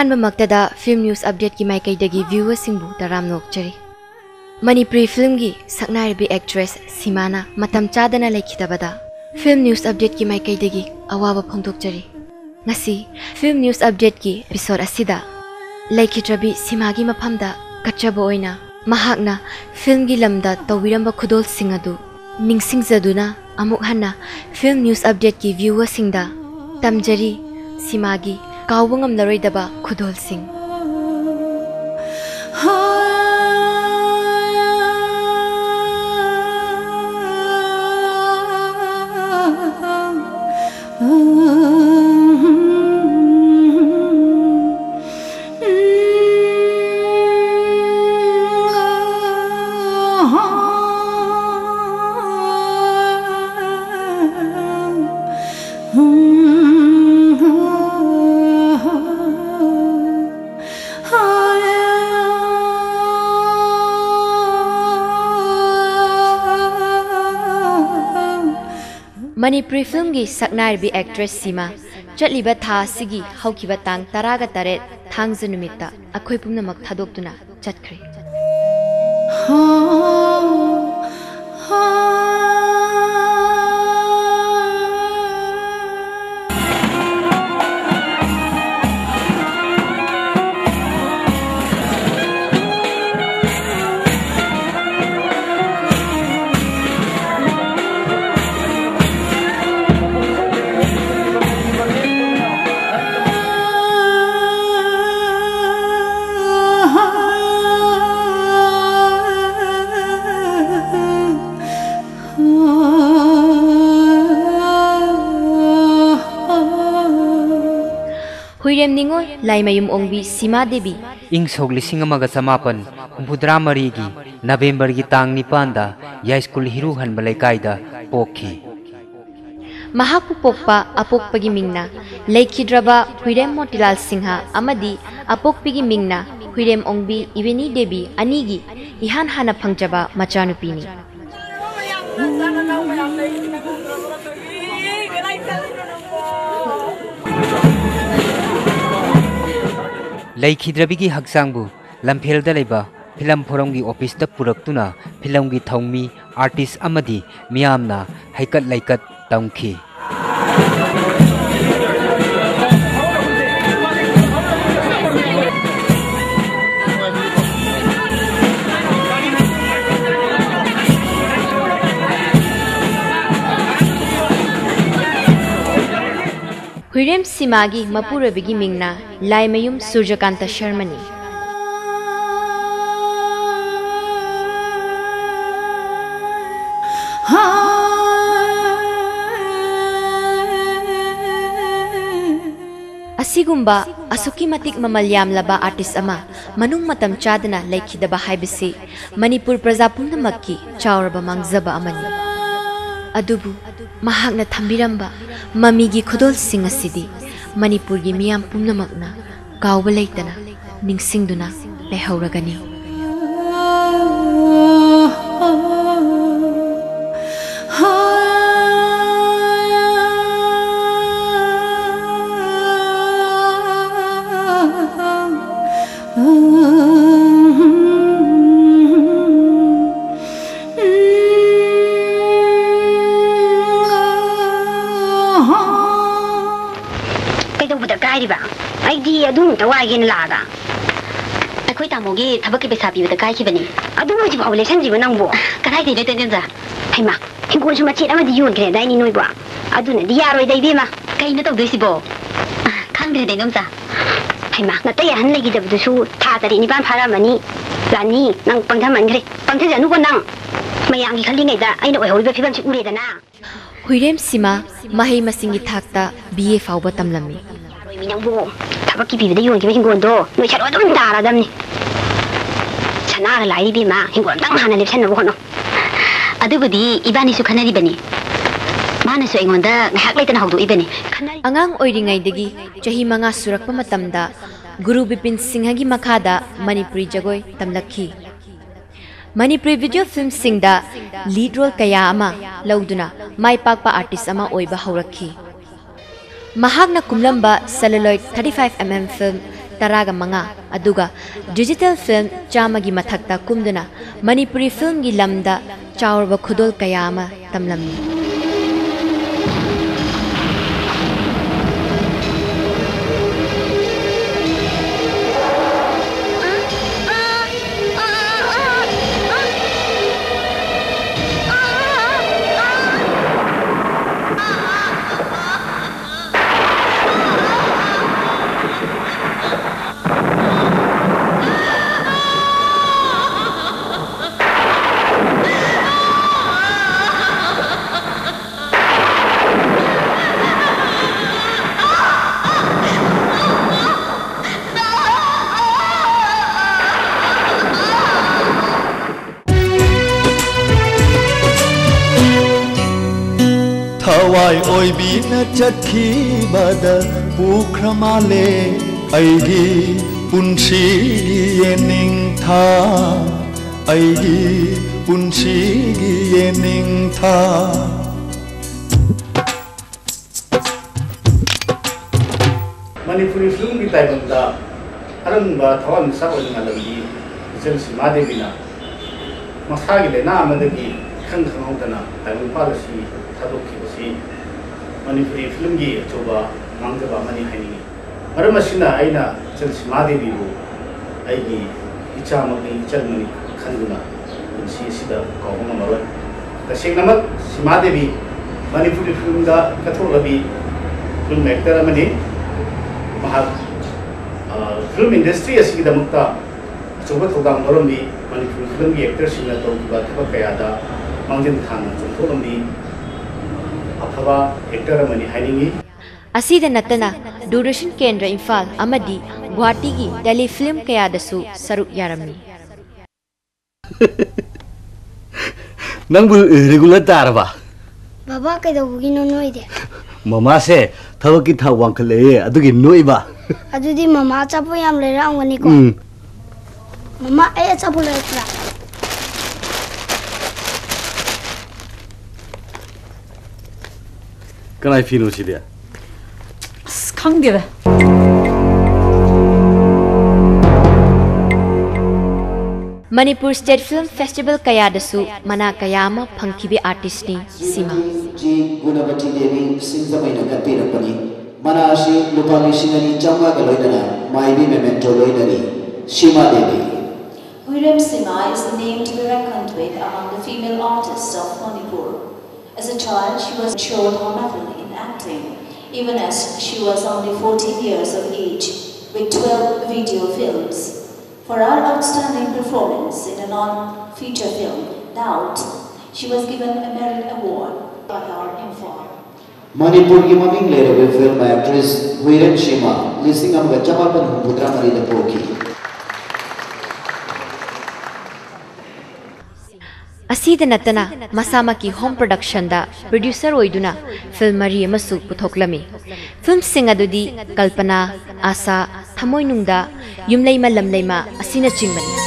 अहानबमक्तदा film news update की माइकैदगी viewers सिंबु तराम नोकचरी Manipuri film की सक्नाइरबी एक्ट्रेस सीमाना मतम चादना लेखिदबदा फिल्म न्यूज अपडेट की माइकैदगी अवाबा फोंदोकचरी ngasi film news update ki episode asida laikhitrabi simaगी मफमदा कच्चबो ओइना महाकना film gi lamda tawiramba khudol singadu ningsingzaduna amuk hanna film news update ki viewer singda tamjari simaगी कावंगम नरोइदबा Khudol Singh Manipuri film की सक्नाइरबी actress सीमा चटलिबा था सिगी हौकिबा तांग 13 थांगज नुमित्ता अखोय पुनमक थादोक्तुना चटख्रे हुइरेम निंगोय लाइमयुम ओंबी सीमा देवी इंग सोग लिसिंग अमगा समापन हुंफुद्रा मरीगी नवेंबर की तांग निपांदा या स्कूल हिरू हनब लेकाइदा पोखी महापु पोक्पा अपोक्पगी मिंगना लेखिद्रबा हुइरेम मोतिलाल सिंहा अमदी अपोक्पगी मिंगना हुइरेम ओंबी इवेनी देवी अनीगी इहान हाना फंगजबा मचानुपीनी लैखिद्रबी की हक्सांगबु लम्फेलदा लेबा फिल्म फोरम की ऑफिस तक पुरक्तुना फिल्म की थौमी आर्टिस्ट अमदी मियामना हैकत लैकत तमखी हुइरेम सीमागी मपुरबीगी मिंगना लाइमयुम सूर्यकांत शर्मनी असिगुम्बा असुकी मतिक ममल यामलबा आर्टिस्ट अमा मनुंग मतम चादना लेखिदबा हाइबसी मणिपुर प्रजा पुनमक्की चावरबा मांगजबा अमनी अदुबु महाकना थंबिरंबा ममीगी खुदोल सिंह असिदी मणिपुर की मियाम पुनमकना कावबा लेतना निंगसिंगदुना लेहौरगनी वाइगेन लागा अखोय तामोगी थबक पैसा पीबदा काइखिबनी अदु होजि बाव लेसन जिबो नंगबो कदाइ दे लेतेनजा हैमा हिंगोन सुमा चेत अमदि योनख्रे दाइनि नोइबो अदुना दि यारोय दैबेमा कइना तौदोसिबो खांग्रे देनमजा हैमा नतै हन लेगिदबदुसु था तरि निपान फारामनी रानी नंग पंथमनख्रे पंथजनुबो नंग मयांगी खलिङैदा अइना ओइहौरिबा फिबमसि उरेदना हुइरेम सीमा महै मसिंगी थाकता बीए फाउबा तमलमी मिनंबो थबकी पीबदा योनखिबा हिंगोनदो नोइ छरो अदुम दारादमनी सनारा लाइबीमा हिंगोन तंग हाना लेपसनबो होनो अदुबदी इबानीसु खनरिबनी मानसु एंगोंदा घाक लेतना हौदो इबनी अंगांग ओइरिङैदगी चही 5 सुरक्पा मतमदा गुरु बिपिन सिंहगी मखादा मणिपुरी जगोय तमलखी मणिपुरी वीडियो फिल्म सिंगदा लीड रोल कया अमा लौदुना माइपाकपा आर्टिस्ट अमा ओइबा हौरखी महागना कुमलंबा celluloid 35mm film taraga manga aduga digital film chamagi mathakta kumduna Manipuri film gi lamda chaurba khudol kayama tamlamni Thawai oi bi na chakhi bada pukramale aigi punshi yening tha aigi punshi yening tha Manipuri film di taibanda aran ba thawan sa oi ngalagi jel Seema Devi na masagi le na amadagi khang khang hodana taibun policy Abocha Manipuri film gi choba mangjaba mani haini maramasina aina chal Seema Devi bu aigi icha mani chal mani khanduna si sida kawma maro ta singnamak Seema Devi Manipuri film da katholabi film actor amani mahak film industry asigi damukta choba thogam norombi Manipuri film gi actor singna to ba thaba kayada mangjin thang chotolombi Asida natana Duration Kendra Infal Amadi Guwahati gi telefilm kayadasu saruk yaramni Nangbu regular tarba Baba kaidabugi noide Mama se thawaki tha wankale adugi noiba Adudi mama chapo yam lerawngani ko Mama ay chapo letra Can I feel it? Can't give it. Manipur State Film Festival kayadasu mana kayama phangkibi artist ni Seema Ji Gunavati Devi Sinzamaina Kapirapani Manashi Lupali Singani Chamba Galoidana Maibi Memento Loidani Seema Devi Seema is the name to be reckoned with among the female artists of Manipur. As a child, she was shown her mettle in acting, even as she was only 14 years of age, with 12 video films. For her outstanding performance in a non-feature film, Doubt, she was given a Merit Award by our inform. Manipur ki maming lere film actress Seema, listing on Vachapan Putra Marina Kh. Asida natana masama ki home production da producer oiduna film mari amasu puthoklami film singadudi kalpana asa thamoinungda yumleima lamleima asina chingmani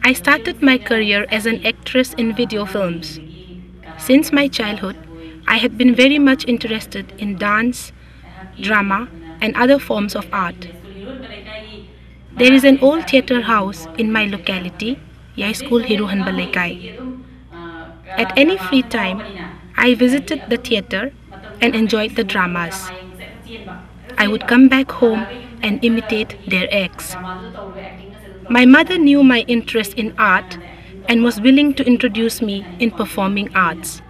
I started my career as an actress in video films. Since my childhood, I had been very much interested in dance, drama, and other forms of art. There is an old theatre house in my locality, Yai School Hiruhan Balaikai. At any free time, I visited the theatre and enjoyed the dramas. I would come back home and imitate their acts. My mother knew my interest in art and was willing to introduce me in performing arts.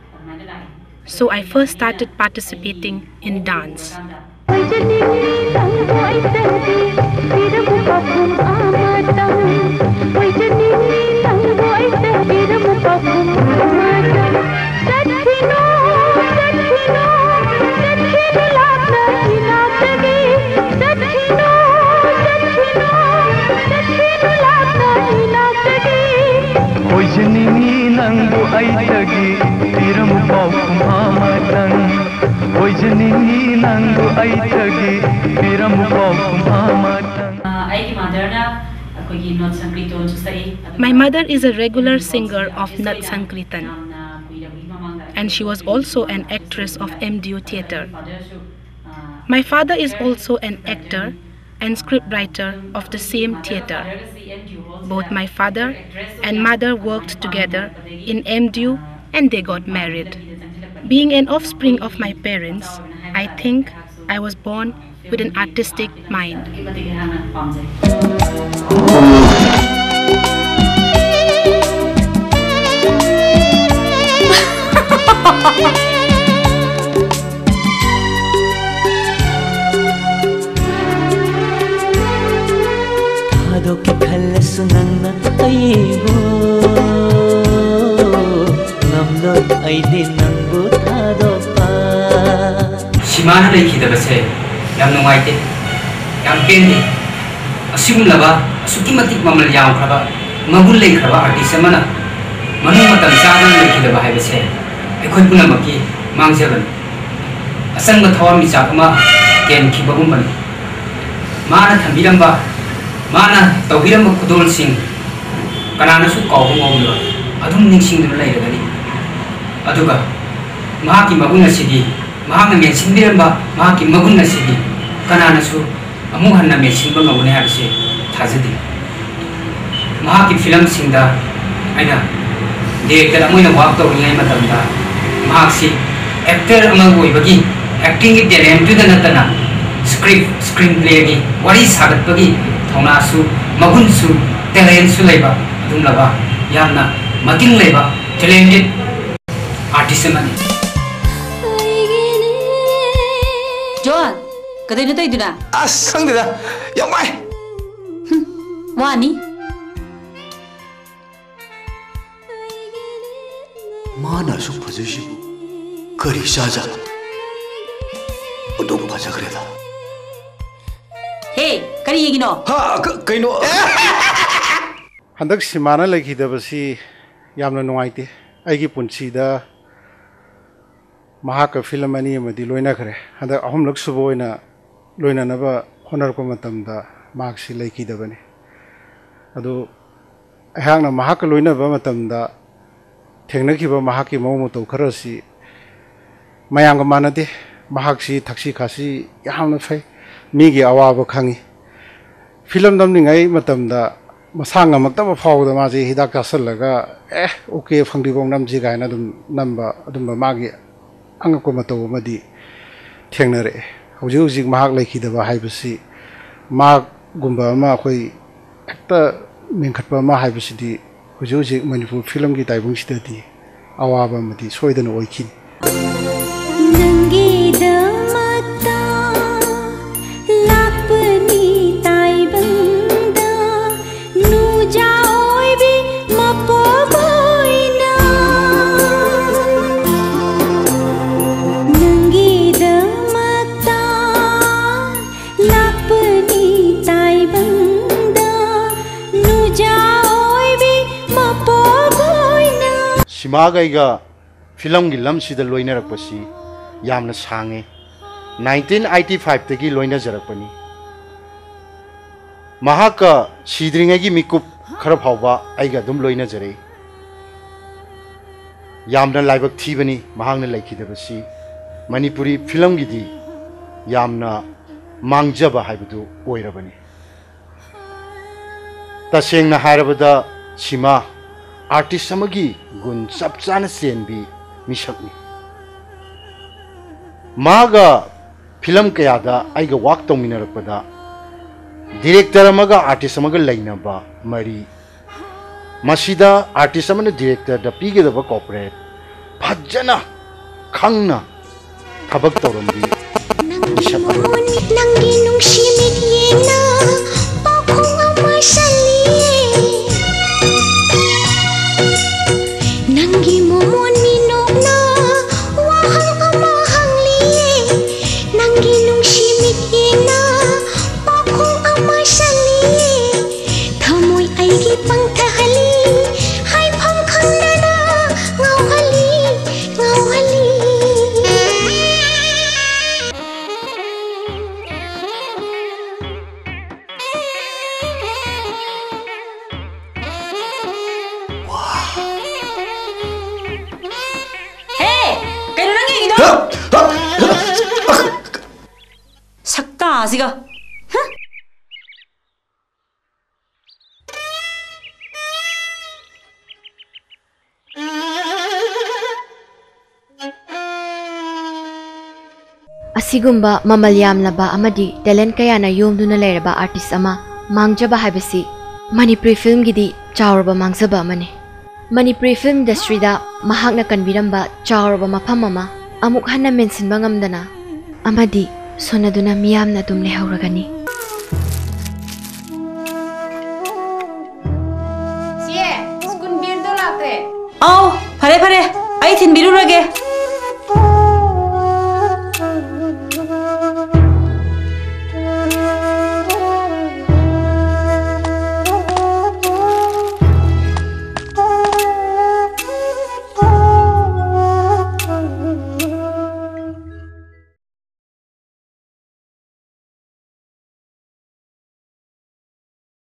So I first started participating in dance. My mother is a regular singer of Nat Sankirtan, and she was also an actress of MDO theatre. My father is also an actor and scriptwriter of the same theatre. Both my father and mother worked together in MDO and they got married. Being an offspring of my parents, I think I was born with an artistic mind. Seema leikidabase yam nungaite yam pendi asigumlaba asuki matik mamal yamkraba magun leikraba artist amana manu matam chadana leikidaba haibase ekhoi punamaki mangjaban asangba thawam michak ama ken khibagumban mana thambiramba mana tawbiramba khudol sing kanana su kawbu ngomlo adum ningsingduna leiragani aduga mahaki magun asidi mahang mention biramba mahaki magun asidi kanana su amu hanna mention ba ngone habse thajadi mahaki film singda aina director amoina work tawringai matamda mahaksi actor ama goibagi acting gi talent tu danatana screenplay gi wari sagat bagi thona su magun su talent su leiba adum laba yamna mating leiba talented artist amani John, kada na tayo duna? Sang dida, yung may! Wani? Mana su position, kari saja. Udong paja kreda. Hey, kari yegi no? Ha, kay no. Handak Seema leikidabasi yamna nungaite aigi punsida mahaka film ani amadi loina khare handa ahumlak suboina loina naba honor ko matamda marksi leikidabani adu hangna mahaka loina ba matamda thengnakiba mahaki mawmo to kharasi mayanga manade mahaksi thaksi khasi yamna fai migi awaba khangi film damni ngai matamda masanga maktaba fawda maji hidak kasallaga okay phangdi bong namji gaina dum namba adum magi angako mataw madi thengnare hojik hojik mahak leikidaba haibasi mag gumba ma khoi ekta mingkhatpa ma haibasi di hojik hojik Manipur film gi taibung sidati awaba madi soidana oikin nangi damata lapni taibanda nu jaoi bi mapo boina nangi damata lapni taibanda nu jaoi bi mapo boina Seema gaiga film gi lamsida loina rakpasi yamna sange 1985 tagi loina jarakpani mahaka sidringagi mikup khara phawba aiga dum loina jare yamna laibak thibani mahangna laikidabasi Manipuri film gi di yamna mangjaba haibudu oirabani tasengna harabada Seema artist samagi gun chapchana senbi misakni maga film kayada aiga work tawminarakpada director amaga artist amaga lainaba mari masida artist amana director da pigedaba corporate phajana khangna thabak tawrambi nangi nungshi mityena pakhong amasali nangi momon minokna wahang amahang liye nangi nungshi mityena pakhong amasali thamoi aigi pangthahali haipham khangnana ngauhali ꯊꯥꯁꯤꯒ Asigumba mamal yamlaba amadi talent kayana yomduna leiraba artist ama mangjaba haibasi Manipuri film gidi chawraba mangjaba amane. Manipuri film industry da mahakna kanbiramba chawraba mafam ama amuk hanna mention bangamdana amadi sonaduna miyamna dum lehauragani. Sie, skun bir do lakre. Oh, phare phare, ai thin birurage.